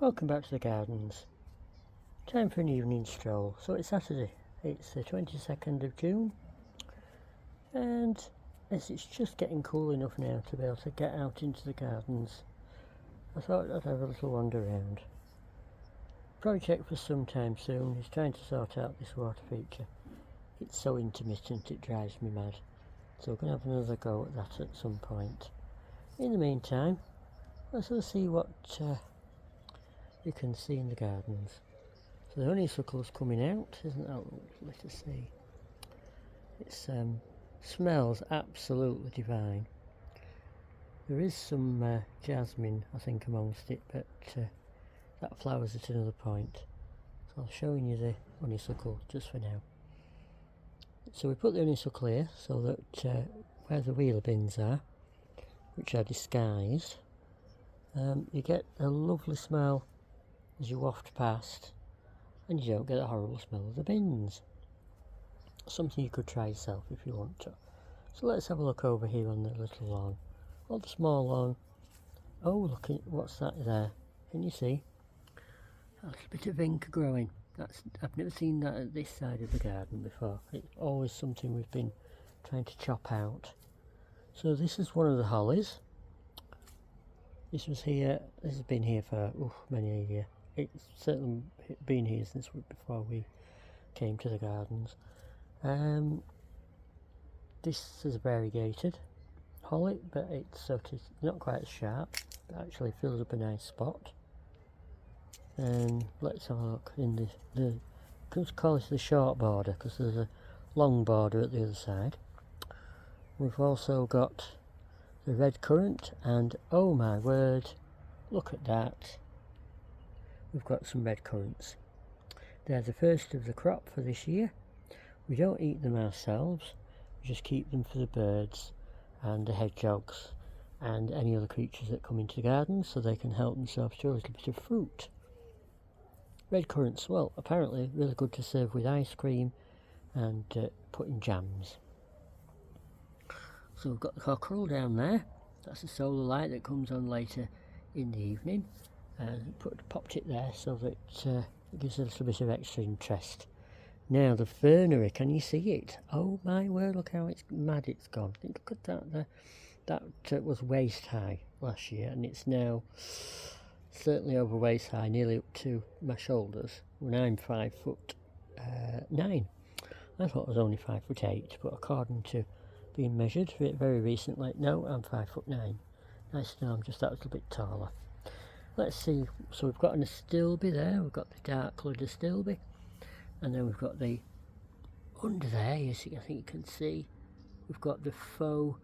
Welcome back to the gardens. Time for an evening stroll. So it's Saturday, it's the 22nd of June, and as it's just getting cool enough now to be able to get out into the gardens, I thought I'd have a little wander around. Project for some time soon is trying to sort out this water feature. It's so intermittent it drives me mad, so we're going to have another go at that at some point. In the meantime, let's see what you can see in the gardens. So the honeysuckle's coming out, isn't that lovely to see? It smells absolutely divine. There is some jasmine, I think, amongst it, but that flowers at another point. So I'm showing you the honeysuckle just for now. So we put the honeysuckle here so that where the wheeler bins are, which are disguised, you get a lovely smell as you waft past, and you don't get a horrible smell of the bins. Something you could try yourself if you want to. So let's have a look over here on the little lawn, or the small lawn. Oh, look at what's that there? Can you see? A little bit of vinca growing. I've never seen that at this side of the garden before. It's always something we've been trying to chop out. So this is one of the hollies. This has been here for many a year. It's certainly been here since before we came to the gardens. This is variegated holly, but it's not quite as sharp. It actually fills up a nice spot. And let's have a look in let's call this the short border, because there's a long border at the other side. We've also got the red currant, and oh my word, look at that. We've got some red currants. They're the first of the crop for this year. We don't eat them ourselves, we just keep them for the birds and the hedgehogs and any other creatures that come into the garden, so they can help themselves to a little bit of fruit. Red currants, well, apparently really good to serve with ice cream and put in jams. So we've got the cockerel down there. That's the solar light that comes on later in the evening. Popped it there so that it gives a little bit of extra interest. Now the fernery, can you see it? Oh my word, look how mad it's gone. Look at that. That was waist high last year, and it's now certainly over waist high, nearly up to my shoulders, when I'm 5'9". I thought I was only 5'8", but according to being measured very recently, no, I'm 5'9". Nice to know I'm just that little bit taller. Let's see, so we've got an astilbe there, we've got the dark coloured astilbe, and then we've got the, under there, I think you can see, we've got the faux,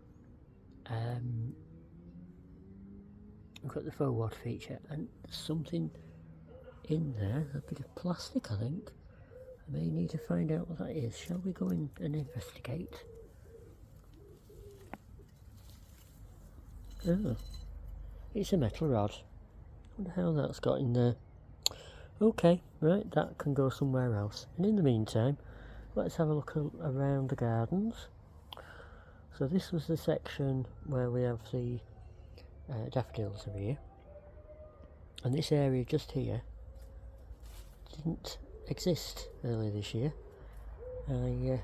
water feature, and something in there, a bit of plastic I think. I may need to find out what that is. Shall we go in and investigate? Oh, it's a metal rod. I wonder how that's got in there. Okay, right, that can go somewhere else. And in the meantime, let's have a look around the gardens. So this was the section where we have the daffodils are here, and this area just here didn't exist earlier this year. I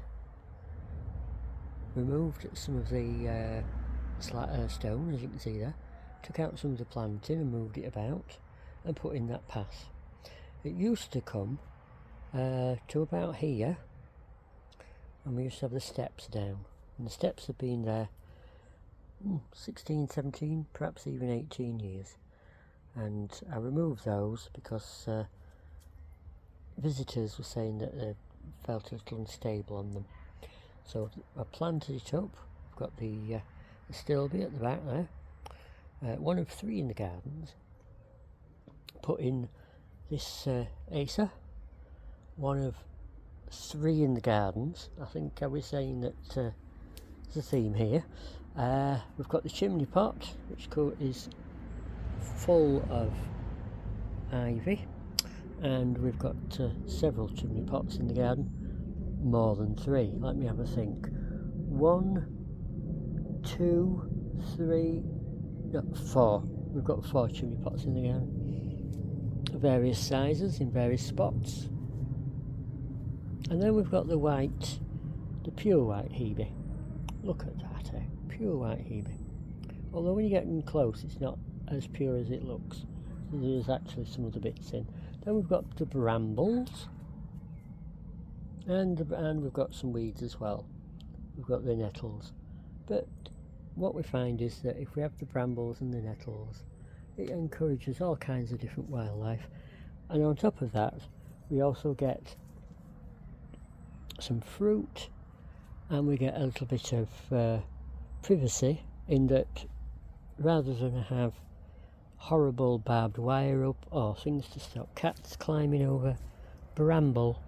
removed some of the stone, as you can see there, took out some of the planting and moved it about and put in that path. It used to come to about here, and we used to have the steps down, and the steps have been there 16, 17, perhaps even 18 years, and I removed those because visitors were saying that they felt a little unstable on them. So I planted it up. I've got the astilbe at the back there, one of 3 in the gardens. Put in this acer, one of 3 in the gardens. I think I was saying that there's a theme here. We've got the chimney pot, which is full of ivy, and we've got several chimney pots in the garden, more than 3. Let me have a think. 1, 2, 3, no, 4. We've got 4 chimney pots in the garden. various sizes in various spots. And then we've got the white, the pure white Hebe. Look at that, pure white Hebe. Although when you get in close, it's not as pure as it looks. So there's actually some other bits in. Then we've got the brambles, and we've got some weeds as well. We've got the nettles. But what we find is that if we have the brambles and the nettles, it encourages all kinds of different wildlife. And on top of that, we also get some fruit, and we get a little bit of privacy, in that rather than have horrible barbed wire up or things to stop cats climbing over, bramble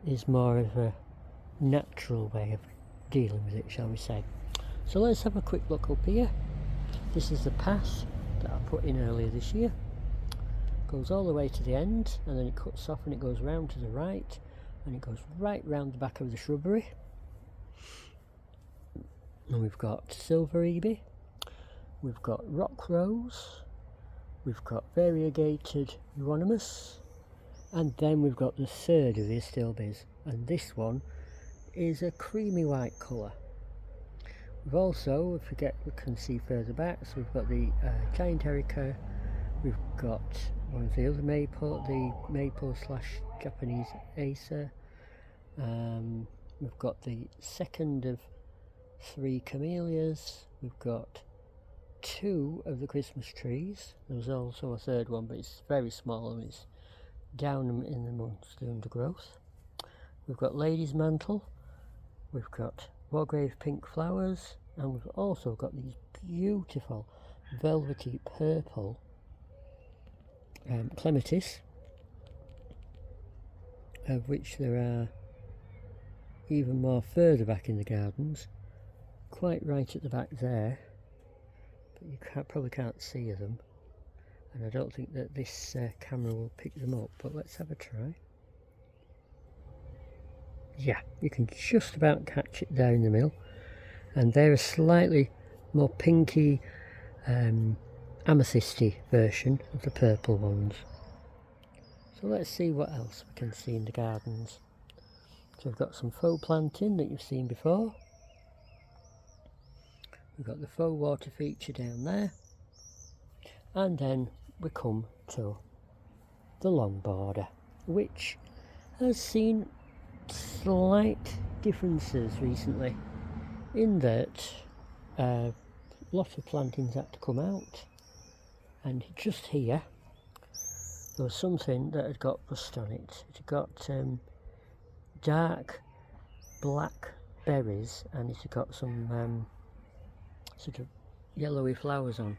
is more of a natural way of dealing with it, shall we say. So let's have a quick look up here. This is the path that I put in earlier this year. Goes all the way to the end, and then it cuts off and it goes round to the right, and it goes right round the back of the shrubbery. And we've got silver Hebe, we've got rock rose, we've got variegated euonymus, and then we've got the third of the astilbes, and this one is a creamy white colour. We've also, if we can see further back, so we've got the giant erica, we've got one of the other maple, the maple / Japanese acer, we've got the second of 3 camellias, we've got 2 of the Christmas trees. There's also a third one, but it's very small and it's down in the undergrowth. We've got lady's mantle, we've got Wargrave pink flowers, and we've also got these beautiful velvety purple clematis, of which there are even more further back in the gardens, quite right at the back there, but you probably can't see them, and I don't think that this camera will pick them up, but let's have a try. Yeah, you can just about catch it there in the middle, and they're a slightly more pinky amethysty version of the purple ones. So let's see what else we can see in the gardens. So we've got some faux planting that you've seen before. We've got the faux water feature down there, and then we come to the long border, which has seen slight differences recently, in that a lot of plantings had to come out, and just here there was something that had got rust on it. It had got dark black berries, and it had got some sort of yellowy flowers on,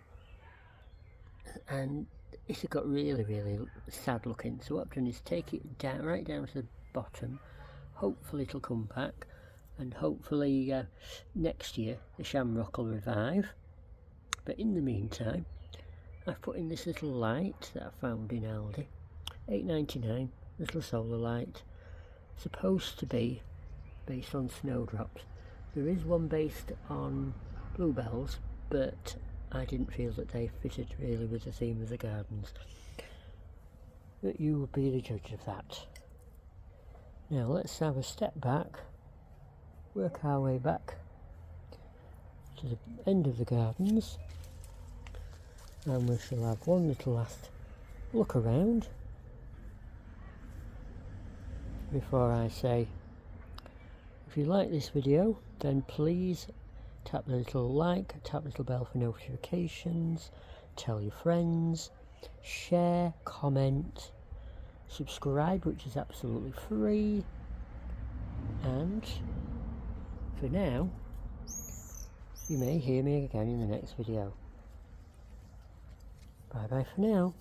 and it had got really sad looking. So what I've done is take it down, right down to the bottom. Hopefully it'll come back, and hopefully next year the shamrock will revive. But in the meantime, I've put in this little light that I found in Aldi, £8.99, little solar light, supposed to be based on snowdrops. There is one based on bluebells, but I didn't feel that they fitted really with the theme of the gardens. But you will be the judge of that. Now let's have a step back, work our way back to the end of the gardens, and we shall have one little last look around before I say, if you like this video, then please tap the little like, tap the little bell for notifications, tell your friends, share, comment, subscribe, which is absolutely free, and for now, you may hear me again in the next video. Bye bye for now.